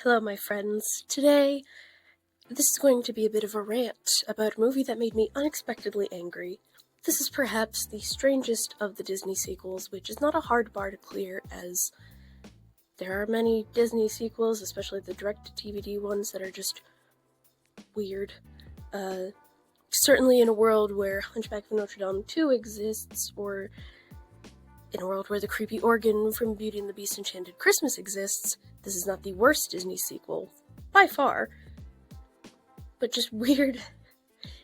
Hello, my friends. Today, this is going to be a bit of a rant about a movie that made me unexpectedly angry. This is perhaps the strangest of the Disney sequels, which is not a hard bar to clear, as there are many Disney sequels, especially the direct-to-DVD ones, that are just weird. Certainly in a world where Hunchback of Notre Dame 2 exists, or in a world where the creepy organ from Beauty and the Beast Enchanted Christmas exists, this is not the worst Disney sequel, by far, but just weird,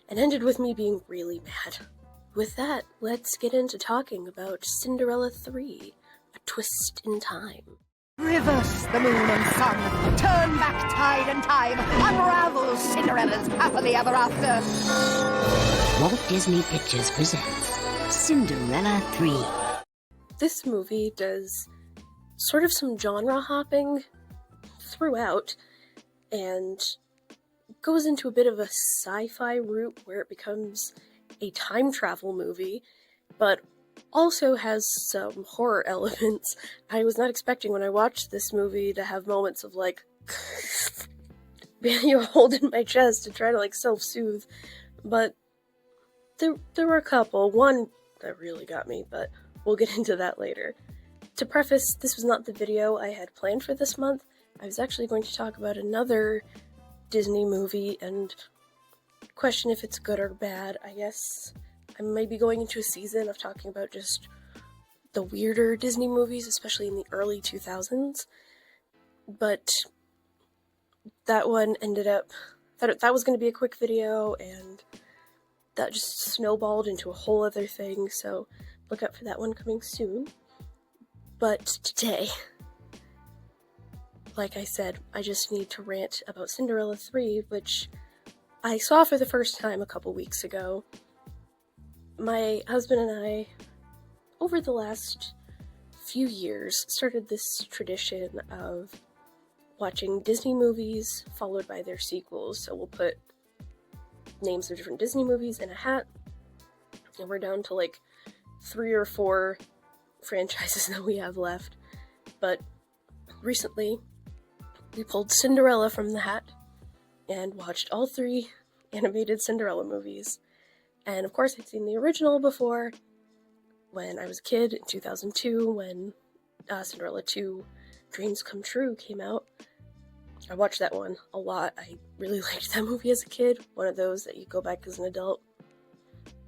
and ended with me being really mad. With that, let's get into talking about Cinderella 3, A Twist in Time. Reverse the moon and sun, turn back tide and time, unravel Cinderella's happily ever after. Walt Disney Pictures presents Cinderella 3. This movie does sort of some genre hopping throughout, and goes into a bit of a sci-fi route where it becomes a time travel movie, but also has some horror elements. I was not expecting when I watched this movie to have moments of like you holding my chest to try to self-soothe, but there were a couple. One that really got me, but we'll get into that later. To preface, this was not the video I had planned for this month. I was actually going to talk about another Disney movie and question if it's good or bad. I guess I might be going into a season of talking about just the weirder Disney movies, especially in the early 2000s. But that one ended up, that was going to be a quick video, and that just snowballed into a whole other thing, so look out for that one coming soon. But today, like I said, I just need to rant about Cinderella 3, which I saw for the first time a couple weeks ago. My husband and I, over the last few years, started this tradition of watching Disney movies followed by their sequels. So we'll put names of different Disney movies in a hat, and we're down to 3 or 4 franchises that we have left. But recently, we pulled Cinderella from the hat and watched all 3 animated Cinderella movies. And of course, I'd seen the original before when I was a kid in 2002 when Cinderella 2 Dreams Come True came out. I watched that one a lot. I really liked that movie as a kid. One of those that you go back as an adult.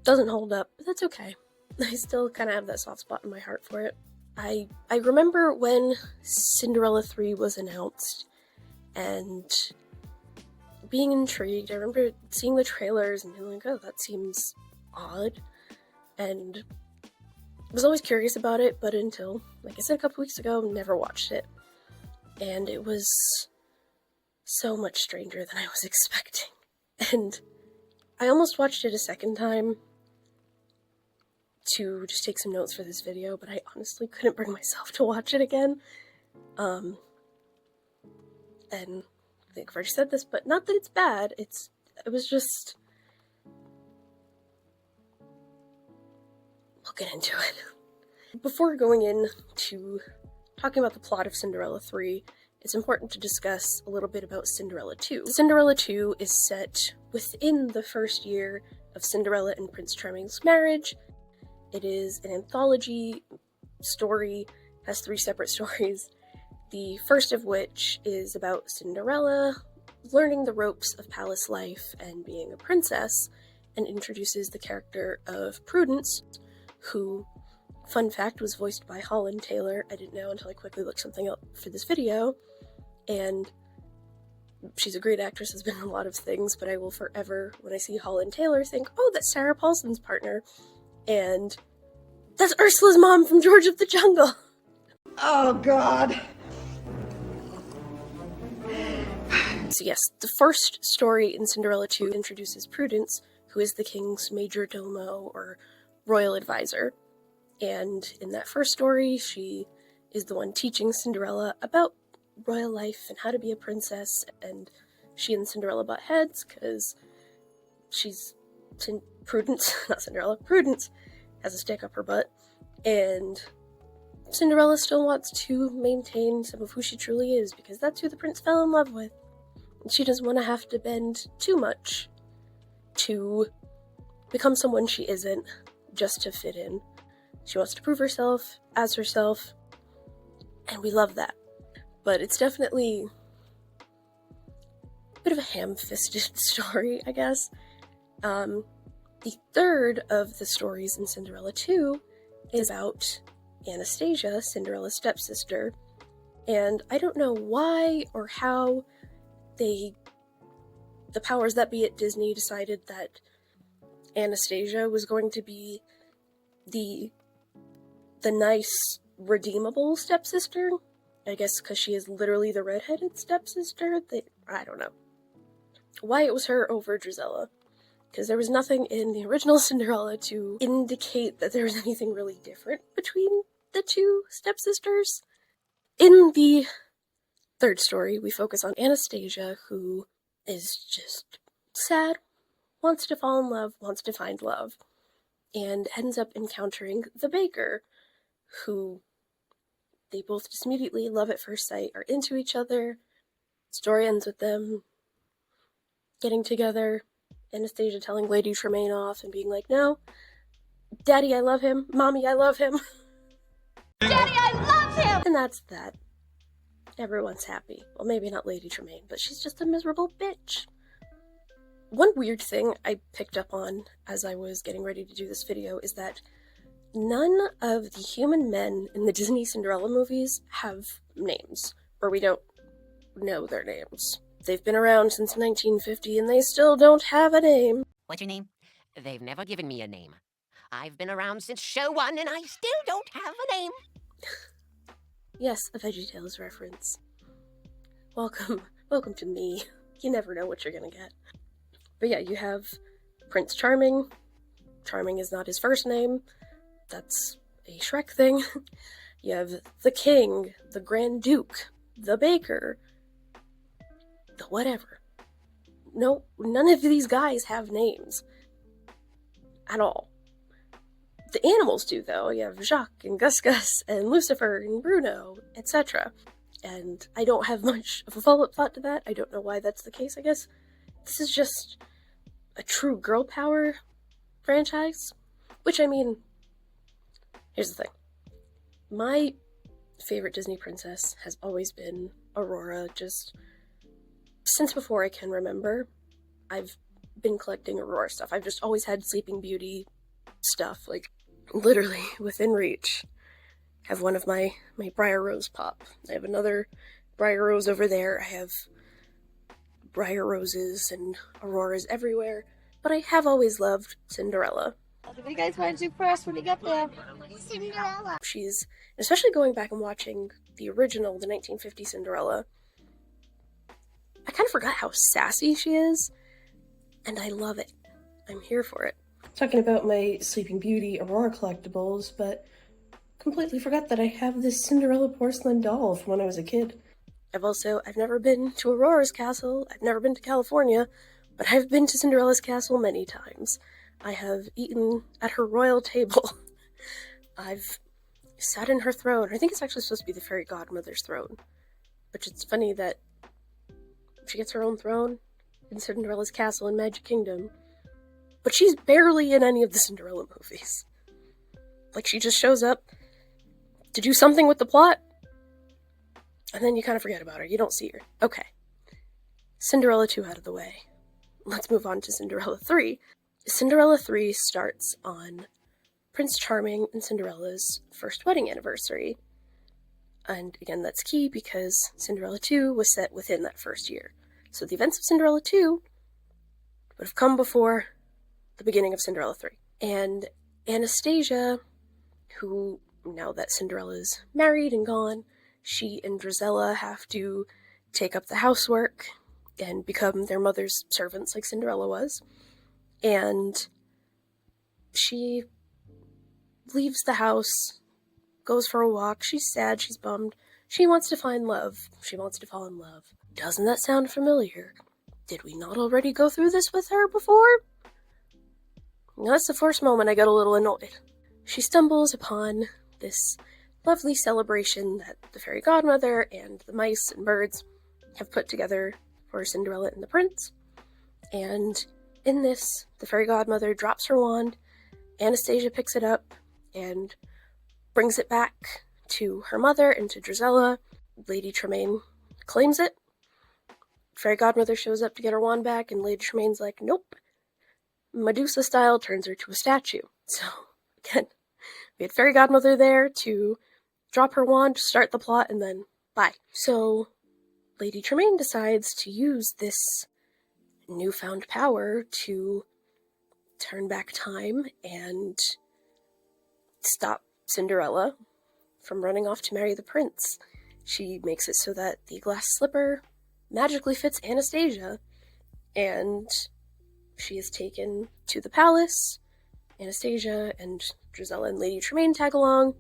Doesn't hold up, but that's okay. I still kind of have that soft spot in my heart for it. I remember when Cinderella 3 was announced and being intrigued. I remember seeing the trailers and being like, oh, that seems odd. And I was always curious about it, but until, like I said a couple weeks ago, never watched it. And it was so much stranger than I was expecting. And I almost watched it a second time to just take some notes for this video, but I honestly couldn't bring myself to watch it again. And I think I've already said this, but not that it's bad, it was just... We'll get into it. Before going into talking about the plot of Cinderella 3, it's important to discuss a little bit about Cinderella 2. Cinderella 2 is set within the first year of Cinderella and Prince Charming's marriage. It is an anthology story, has 3 separate stories. The first of which is about Cinderella learning the ropes of palace life and being a princess, and introduces the character of Prudence, who, fun fact, was voiced by Holland Taylor. I didn't know until I quickly looked something up for this video, and she's a great actress, has been in a lot of things, but I will forever, when I see Holland Taylor, think, oh, that's Sarah Paulson's partner, and that's Ursula's mom from George of the Jungle! Oh, God. So yes, the first story in Cinderella 2 introduces Prudence, who is the king's major domo, or royal advisor. And in that first story, she is the one teaching Cinderella about royal life and how to be a princess, and she and Cinderella butt heads, because Prudence, not Cinderella, Prudence has a stick up her butt, and Cinderella still wants to maintain some of who she truly is, because that's who the prince fell in love with. And she doesn't want to have to bend too much to become someone she isn't, just to fit in. She wants to prove herself as herself, and we love that. But it's definitely a bit of a ham-fisted story, I guess. The third of the stories in Cinderella 2 is about Anastasia, Cinderella's stepsister, and I don't know why or how the powers that be at Disney decided that Anastasia was going to be the nice, redeemable stepsister. I guess because she is literally the redheaded stepsister. I don't know why it was her over Drizella, because there was nothing in the original Cinderella to indicate that there was anything really different between the two stepsisters. In the third story, we focus on Anastasia, who is just sad, wants to fall in love, wants to find love, and ends up encountering the baker, who they both just immediately love at first sight, are into each other. Story ends with them getting together, Anastasia telling Lady Tremaine off and being like, no, Daddy, I love him. Mommy, I love him. Daddy, I love him! And that's that. Everyone's happy. Well, maybe not Lady Tremaine, but she's just a miserable bitch. One weird thing I picked up on as I was getting ready to do this video is that none of the human men in the Disney Cinderella movies have names, or we don't know their names. They've been around since 1950 and they still don't have a name. What's your name? They've never given me a name. I've been around since show 1 and I still don't have a name. Yes, a VeggieTales reference. Welcome to me. You never know what you're gonna get. But yeah, you have Prince Charming. Charming is not his first name. That's a Shrek thing. You have the King, the Grand Duke, the Baker, the whatever. No, none of these guys have names. At all. The animals do, though. You have Jacques and Gus Gus and Lucifer and Bruno, etc. And I don't have much of a follow-up thought to that. I don't know why that's the case, I guess. This is just a true girl power franchise. Which, I mean, here's the thing. My favorite Disney princess has always been Aurora. Just since before I can remember, I've been collecting Aurora stuff. I've just always had Sleeping Beauty stuff, like, literally within reach. I have one of my Briar Rose pop. I have another Briar Rose over there. I have Briar Roses and Auroras everywhere. But I have always loved Cinderella. What do you guys want to do first when you get there? Cinderella. She's, especially going back and watching the original, the 1950 Cinderella, I kind of forgot how sassy she is, and I love it. I'm here for it. Talking about my Sleeping Beauty Aurora collectibles, but completely forgot that I have this Cinderella porcelain doll from when I was a kid. I've never been to Aurora's castle, I've never been to California, but I've been to Cinderella's castle many times. I have eaten at her royal table. I've sat in her throne. I think it's actually supposed to be the fairy godmother's throne. Which it's funny that she gets her own throne in Cinderella's castle in Magic Kingdom. But she's barely in any of the Cinderella movies. Like, she just shows up to do something with the plot, and then you kind of forget about her. You don't see her. Okay. Cinderella 2 out of the way. Let's move on to Cinderella 3. Cinderella 3 starts on Prince Charming and Cinderella's first wedding anniversary. And again, that's key because Cinderella 2 was set within that first year. So the events of Cinderella 2 would have come before the beginning of Cinderella 3. And Anastasia, who, now that Cinderella's married and gone, she and Drizella have to take up the housework and become their mother's servants like Cinderella was. And she leaves the house, goes for a walk. She's sad, she's bummed. She wants to find love. She wants to fall in love. Doesn't that sound familiar? Did we not already go through this with her before? That's the first moment I got a little annoyed. She stumbles upon this lovely celebration that the fairy godmother and the mice and birds have put together for Cinderella and the prince. And in this, the fairy godmother drops her wand, Anastasia picks it up and brings it back to her mother and to Drizella. Lady Tremaine claims it. Fairy godmother shows up to get her wand back, and Lady Tremaine's like, nope. Medusa style turns her to a statue. So, again, we had fairy godmother there to drop her wand, start the plot, and then bye. So, Lady Tremaine decides to use this newfound power to turn back time and stop Cinderella from running off to marry the prince. She makes it so that the glass slipper magically fits Anastasia, and she is taken to the palace. Anastasia and Drizella and Lady Tremaine tag along.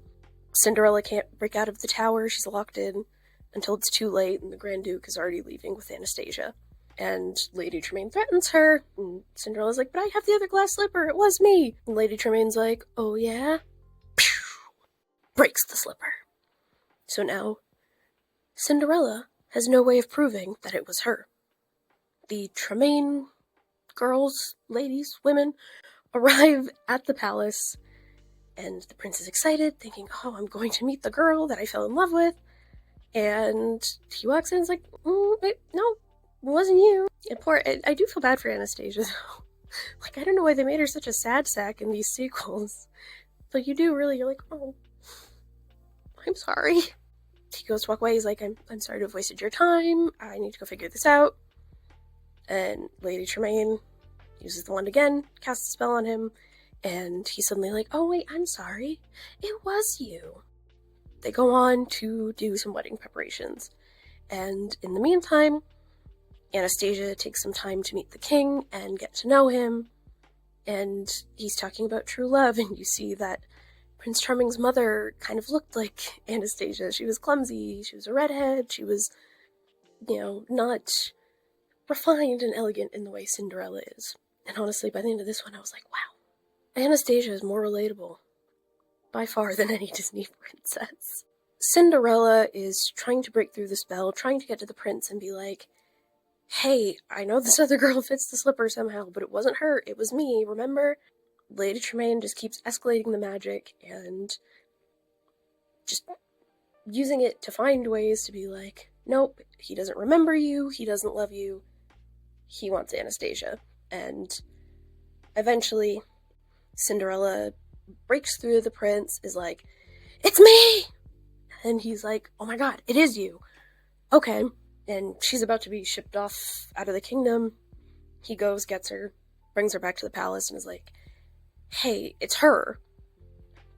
Cinderella can't break out of the tower. She's locked in until it's too late, and the Grand Duke is already leaving with Anastasia. And Lady Tremaine threatens her, and Cinderella's like, but I have the other glass slipper, it was me! And Lady Tremaine's like, oh yeah? Pew! Breaks the slipper. So now, Cinderella has no way of proving that it was her. The Tremaine girls, ladies, women, arrive at the palace, and the prince is excited, thinking, oh, I'm going to meet the girl that I fell in love with. And he walks in and is like, wait, no, it wasn't you. And I do feel bad for Anastasia, though. Like, I don't know why they made her such a sad sack in these sequels. But you do really, you're like, oh, I'm sorry. He goes to walk away, he's like, I'm sorry to have wasted your time, I need to go figure this out. And Lady Tremaine uses the wand again, casts a spell on him, and he's suddenly like, oh wait, I'm sorry, it was you. They go on to do some wedding preparations, and in the meantime, Anastasia takes some time to meet the king and get to know him, and he's talking about true love, and you see that Prince Charming's mother kind of looked like Anastasia. She was clumsy, she was a redhead, she was, not refined and elegant in the way Cinderella is. And honestly, by the end of this one, I was like, wow, Anastasia is more relatable, by far, than any Disney princess. Cinderella is trying to break through the spell, trying to get to the prince and be like, hey, I know this other girl fits the slipper somehow, but it wasn't her, it was me, remember? Lady Tremaine just keeps escalating the magic and just using it to find ways to be like, nope, he doesn't remember you, he doesn't love you, he wants Anastasia. And eventually, Cinderella breaks through the prince, is like, it's me! And he's like, oh my god, it is you. Okay. And she's about to be shipped off out of the kingdom. He goes, gets her, brings her back to the palace, and is like, hey, it's her.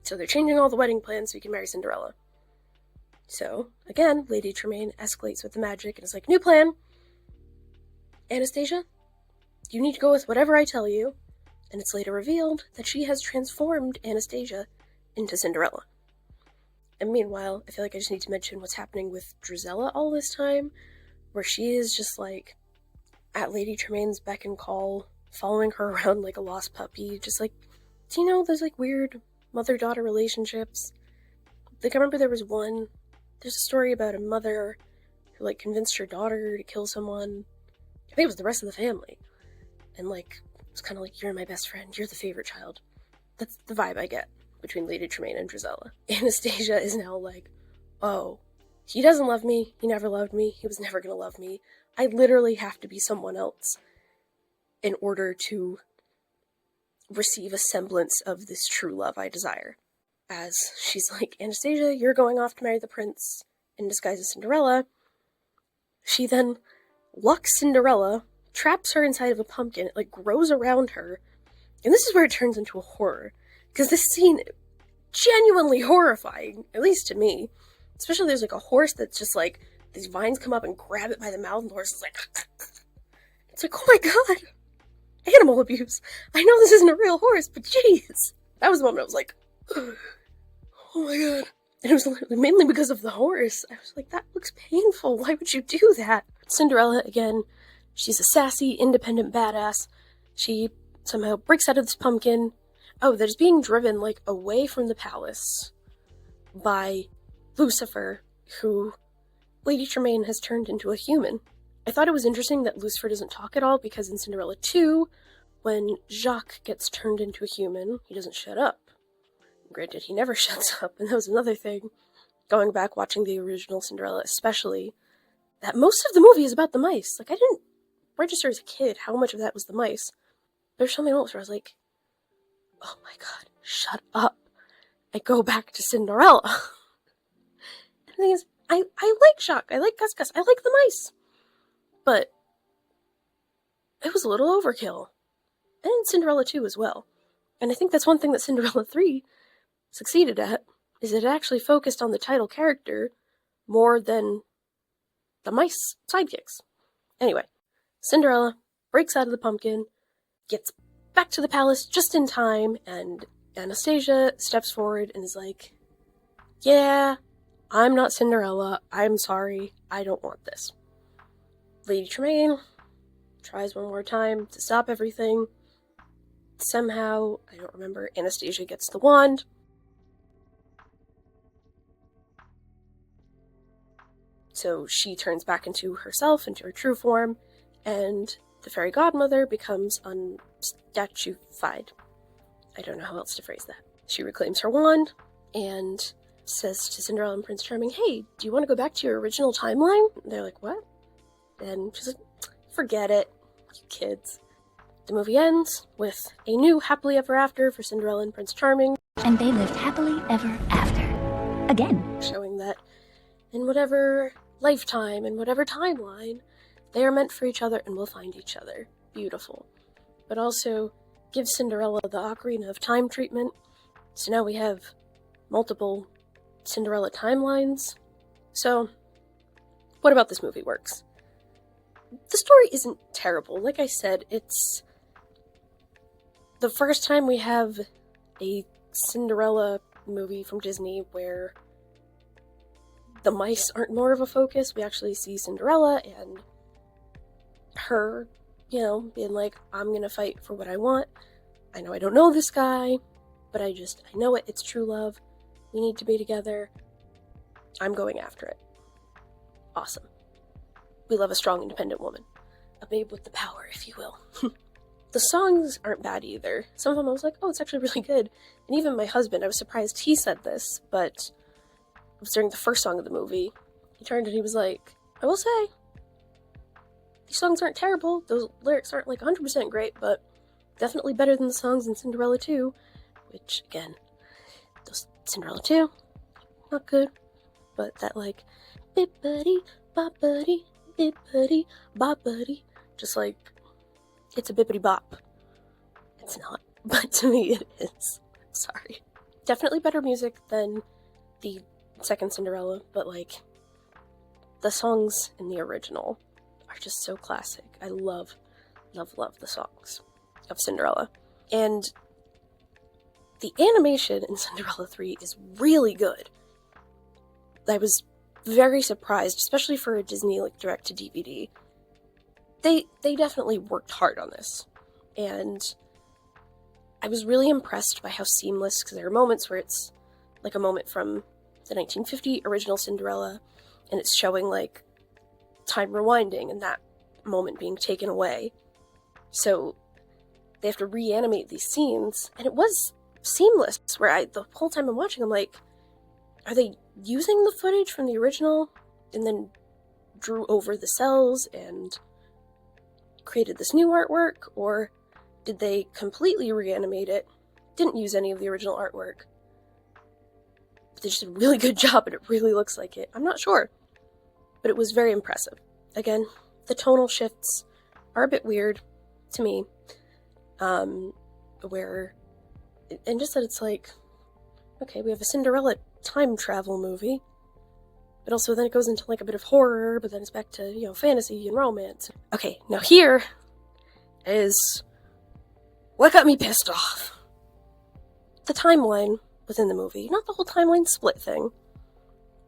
So they're changing all the wedding plans so he can marry Cinderella. So, again, Lady Tremaine escalates with the magic and is like, new plan. Anastasia, you need to go with whatever I tell you. And it's later revealed that she has transformed Anastasia into Cinderella. And meanwhile, I feel like I just need to mention what's happening with Drizella all this time, where she is just like at Lady Tremaine's beck and call, following her around like a lost puppy, just like, do you know those like weird mother-daughter relationships? Like, I remember there's a story about a mother who like convinced her daughter to kill someone. I think it was the rest of the family. And like, it's kind of like, you're my best friend, you're the favorite child. That's the vibe I get between Lady Tremaine and Drizella. Anastasia is now like, oh, he doesn't love me, he never loved me, he was never gonna love me. I literally have to be someone else in order to receive a semblance of this true love I desire. As she's like, Anastasia, you're going off to marry the prince in disguise as Cinderella. She then locks Cinderella, traps her inside of a pumpkin, it like grows around her, and this is where it turns into a horror, because this scene, genuinely horrifying, at least to me. Especially there's like a horse that's just like, these vines come up and grab it by the mouth, and the horse is like, it's like, oh my god, animal abuse. I know this isn't a real horse, but jeez. That was the moment I was like, oh my god. And it was literally mainly because of the horse. I was like, that looks painful, why would you do that? Cinderella, again, she's a sassy, independent badass. She somehow breaks out of this pumpkin. Oh, that is being driven, like, away from the palace by Lucifer, who Lady Tremaine has turned into a human. I thought it was interesting that Lucifer doesn't talk at all, because in Cinderella 2, when Jacques gets turned into a human, he doesn't shut up. Granted, he never shuts up, and that was another thing, going back watching the original Cinderella especially, that most of the movie is about the mice. Like, I didn't register as a kid how much of that was the mice. There's so many moments where I was like, oh my god, shut up. I go back to Cinderella. And the thing is, I like Jacques, I like Gus, I like the mice. But it was a little overkill. And Cinderella 2 as well. And I think that's one thing that Cinderella 3 succeeded at, is it actually focused on the title character more than the mice sidekicks. Anyway, Cinderella breaks out of the pumpkin, gets back to the palace just in time, and Anastasia steps forward and is like, yeah, I'm not Cinderella, I'm sorry, I don't want this. Lady Tremaine tries one more time to stop everything. Somehow, I don't remember, Anastasia gets the wand. So she turns back into herself, into her true form, and the fairy godmother becomes unstatuified. I don't know how else to phrase that. She reclaims her wand and says to Cinderella and Prince Charming, hey, do you want to go back to your original timeline? And they're like, what? And she's like, forget it, you kids. The movie ends with a new happily ever after for Cinderella and Prince Charming. And they lived happily ever after. Again. Showing that in whatever lifetime, in whatever timeline, they are meant for each other and will find each other. Beautiful. But also gives Cinderella the Ocarina of Time treatment. So now we have multiple Cinderella timelines. So, what about this movie works? The story isn't terrible. Like I said, it's the first time we have a Cinderella movie from Disney where the mice aren't more of a focus. We actually see Cinderella and her, being like, I'm gonna fight for what I want. I know I don't know this guy, but I know it. It's true love. We need to be together. I'm going after it. Awesome. We love a strong, independent woman. A babe with the power, if you will. The songs aren't bad either. Some of them I was like, oh, it's actually really good. And even my husband, I was surprised he said this, but it was during the first song of the movie. He turned and he was like, I will say, these songs aren't terrible. Those lyrics aren't like 100% great, but definitely better than the songs in Cinderella 2. Which, again, those Cinderella 2, not good. But that like, bippity, boppity, bippity, boppity, just like, it's a bippity bop. It's not, but to me it is. Sorry. Definitely better music than the second Cinderella, but like, the songs in the original are just so classic. I love, love, love the songs of Cinderella. And the animation in Cinderella 3 is really good. I was very surprised, especially for a Disney like direct-to-DVD. They definitely worked hard on this. And I was really impressed by how seamless, because there are moments where it's like a moment from the 1950 original Cinderella, and it's showing like time rewinding and that moment being taken away. So they have to reanimate these scenes, and it was seamless, where the whole time I'm watching, I'm like, are they using the footage from the original and then drew over the cells and created this new artwork, or did they completely reanimate it, didn't use any of the original artwork, but they just did a really good job and it really looks like it? I'm not sure, but it was very impressive. Again, the tonal shifts are a bit weird to me, and just that it's like, okay, we have a Cinderella time travel movie, but also then it goes into like a bit of horror, but then it's back to, fantasy and romance. Okay, now here is what got me pissed off. The timeline within the movie, not the whole timeline split thing.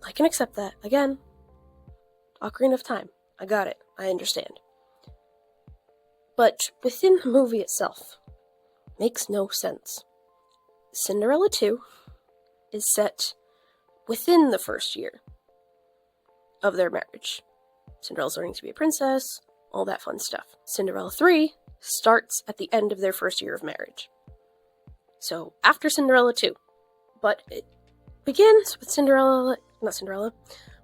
I can accept that. Again, Ocarina of Time. I got it. I understand. But within the movie itself, makes no sense. Cinderella 2 is set within the first year of their marriage. Cinderella's learning to be a princess, all that fun stuff. Cinderella 3 starts at the end of their first year of marriage. So, after Cinderella 2. But it begins with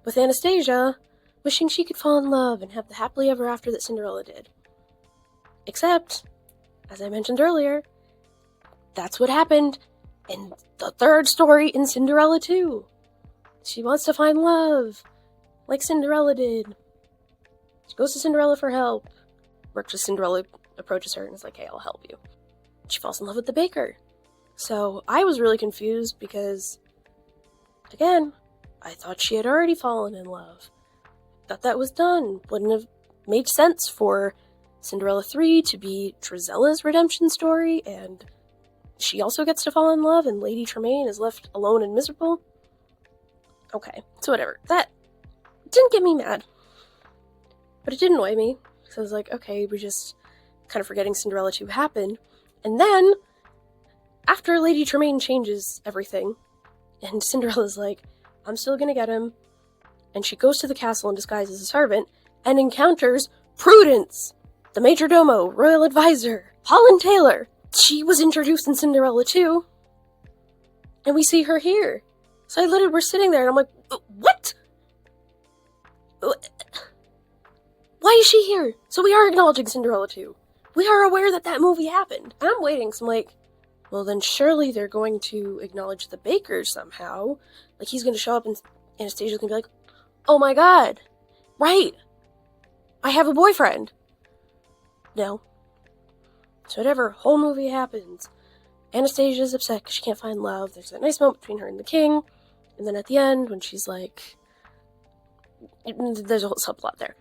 with Anastasia wishing she could fall in love and have the happily ever after that Cinderella did. Except, as I mentioned earlier, that's what happened in the third story in Cinderella 2. She wants to find love, like Cinderella did. She goes to Cinderella for help. Cinderella approaches her and is like, hey, I'll help you. She falls in love with the baker. So I was really confused because, again, I thought she had already fallen in love. Thought that was done. Wouldn't have made sense for Cinderella 3 to be Drizella's redemption story, and she also gets to fall in love, and Lady Tremaine is left alone and miserable. Okay, so whatever. That didn't get me mad. But it did annoy me. So I was like, okay, we're just kind of forgetting Cinderella 2 happened. And then, after Lady Tremaine changes everything, and Cinderella's like, I'm still gonna get him, and she goes to the castle in disguise as a servant, and encounters Prudence, the major domo, royal advisor, Holland Taylor. She was introduced in Cinderella 2, and we see her here. So I literally, we're sitting there, and I'm like, what? Why is she here? So we are acknowledging Cinderella 2. We are aware that that movie happened. And I'm waiting, so I'm like, well then surely they're going to acknowledge the baker somehow. Like he's going to show up and Anastasia's going to be like, oh my god, right, I have a boyfriend. No. So whatever, whole movie happens. Anastasia's upset because she can't find love. There's that nice moment between her and the king. And then at the end, when she's like, there's a whole subplot there.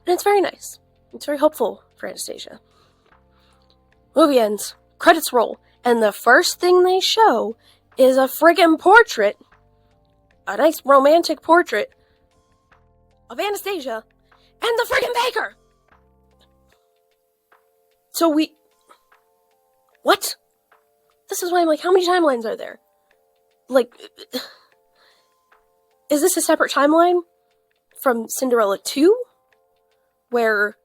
And it's very nice. It's very hopeful for Anastasia. Movie ends. Credits roll. And the first thing they show is a friggin' portrait. A nice romantic portrait of Anastasia and the friggin' baker! So what? This is why I'm like, how many timelines are there? Like, is this a separate timeline from Cinderella 2? Where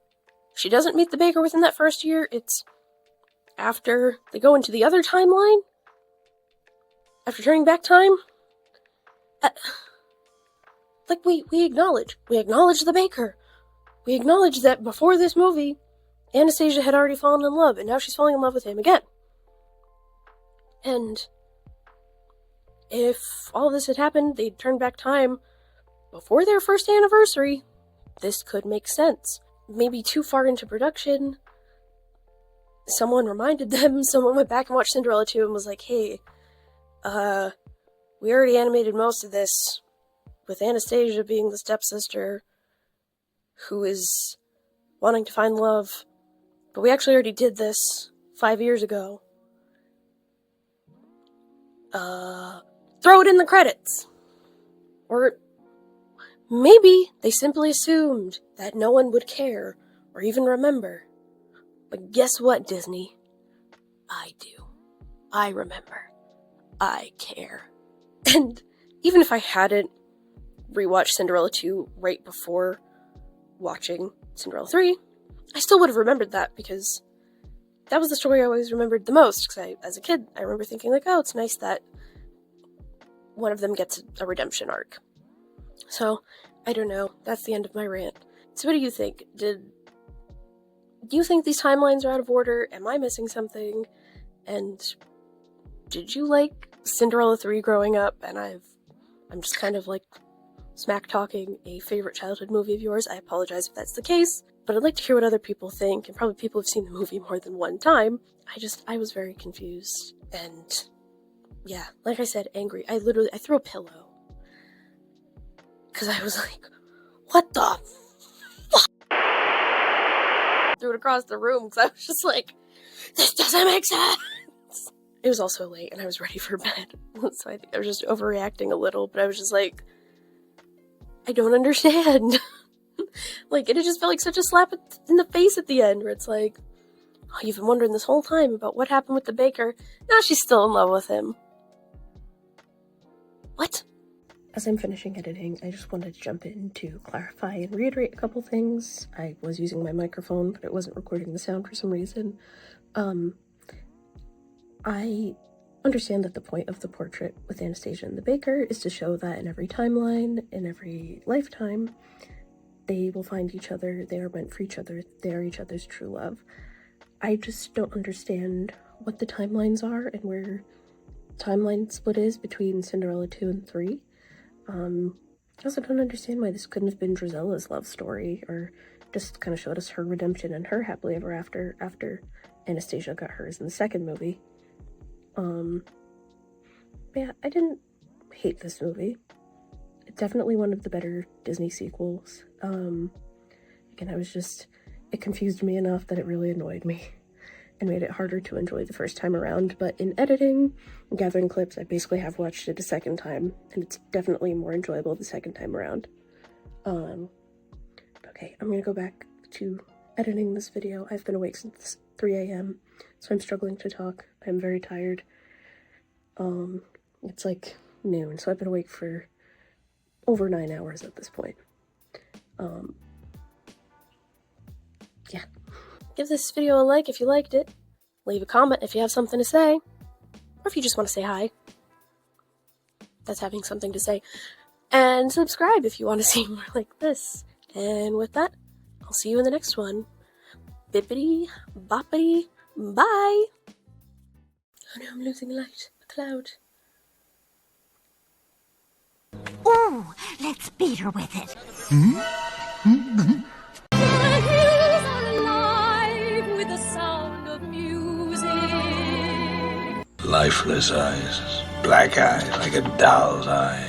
she doesn't meet the baker within that first year? It's after they go into the other timeline? After turning back time? Like, we acknowledge the baker. We acknowledge that before this movie, Anastasia had already fallen in love, and now she's falling in love with him again. And if all this had happened, they'd turned back time before their first anniversary, this could make sense. Maybe too far into production, someone reminded them, someone went back and watched Cinderella 2 and was like, hey, we already animated most of this with Anastasia being the stepsister who is wanting to find love, but we actually already did this 5 years ago. Throw it in the credits. Or maybe they simply assumed that no one would care or even remember. But guess what, Disney? I do. I remember. I care. And even if I hadn't rewatched Cinderella 2 right before watching Cinderella 3, I still would have remembered that because that was the story I always remembered the most. Because as a kid, I remember thinking like, oh, it's nice that one of them gets a redemption arc. So, I don't know. That's the end of my rant. So what do you think? Do you think these timelines are out of order? Am I missing something? And did you like Cinderella 3 growing up? And I'm just kind of like smack-talking a favorite childhood movie of yours. I apologize if that's the case, but I'd like to hear what other people think, and probably people who've seen the movie more than one time. I was very confused, and yeah, like I said, angry. I threw a pillow. Because I was like, what the fuck? Threw it across the room because I was just like, this doesn't make sense. It was also late and I was ready for bed. So I think I was just overreacting a little, but I was just like, I don't understand. Like, it just felt like such a slap in the face at the end where it's like, oh, you've been wondering this whole time about what happened with the baker. Now she's still in love with him. What? as I'm finishing editing, I just wanted to jump in to clarify and reiterate a couple things. I was using my microphone, but it wasn't recording the sound for some reason. I understand that the point of the portrait with Anastasia and the baker is to show that in every timeline, in every lifetime, they will find each other, they are meant for each other, they are each other's true love. I just don't understand what the timelines are and where timeline split is between Cinderella 2 and 3. I also don't understand why this couldn't have been Drizella's love story, or just kind of showed us her redemption and her happily ever after Anastasia got hers in the second movie. Yeah, I didn't hate this movie. It's definitely one of the better Disney sequels. Again, it confused me enough that it really annoyed me and made it harder to enjoy the first time around, but in editing and gathering clips, I basically have watched it a second time, and it's definitely more enjoyable the second time around. Okay, I'm gonna go back to editing this video. I've been awake since 3 a.m., so I'm struggling to talk. I'm very tired. It's like noon, so I've been awake for over 9 hours at this point. Yeah. Give this video a like if you liked it. Leave a comment if you have something to say. Or if you just want to say hi. That's having something to say. And subscribe if you want to see more like this. And with that, I'll see you in the next one. Bippity, boppity, bye! Oh no, I'm losing light. A cloud. Ooh, let's beat her with it. Lifeless eyes, black eyes like a doll's eyes.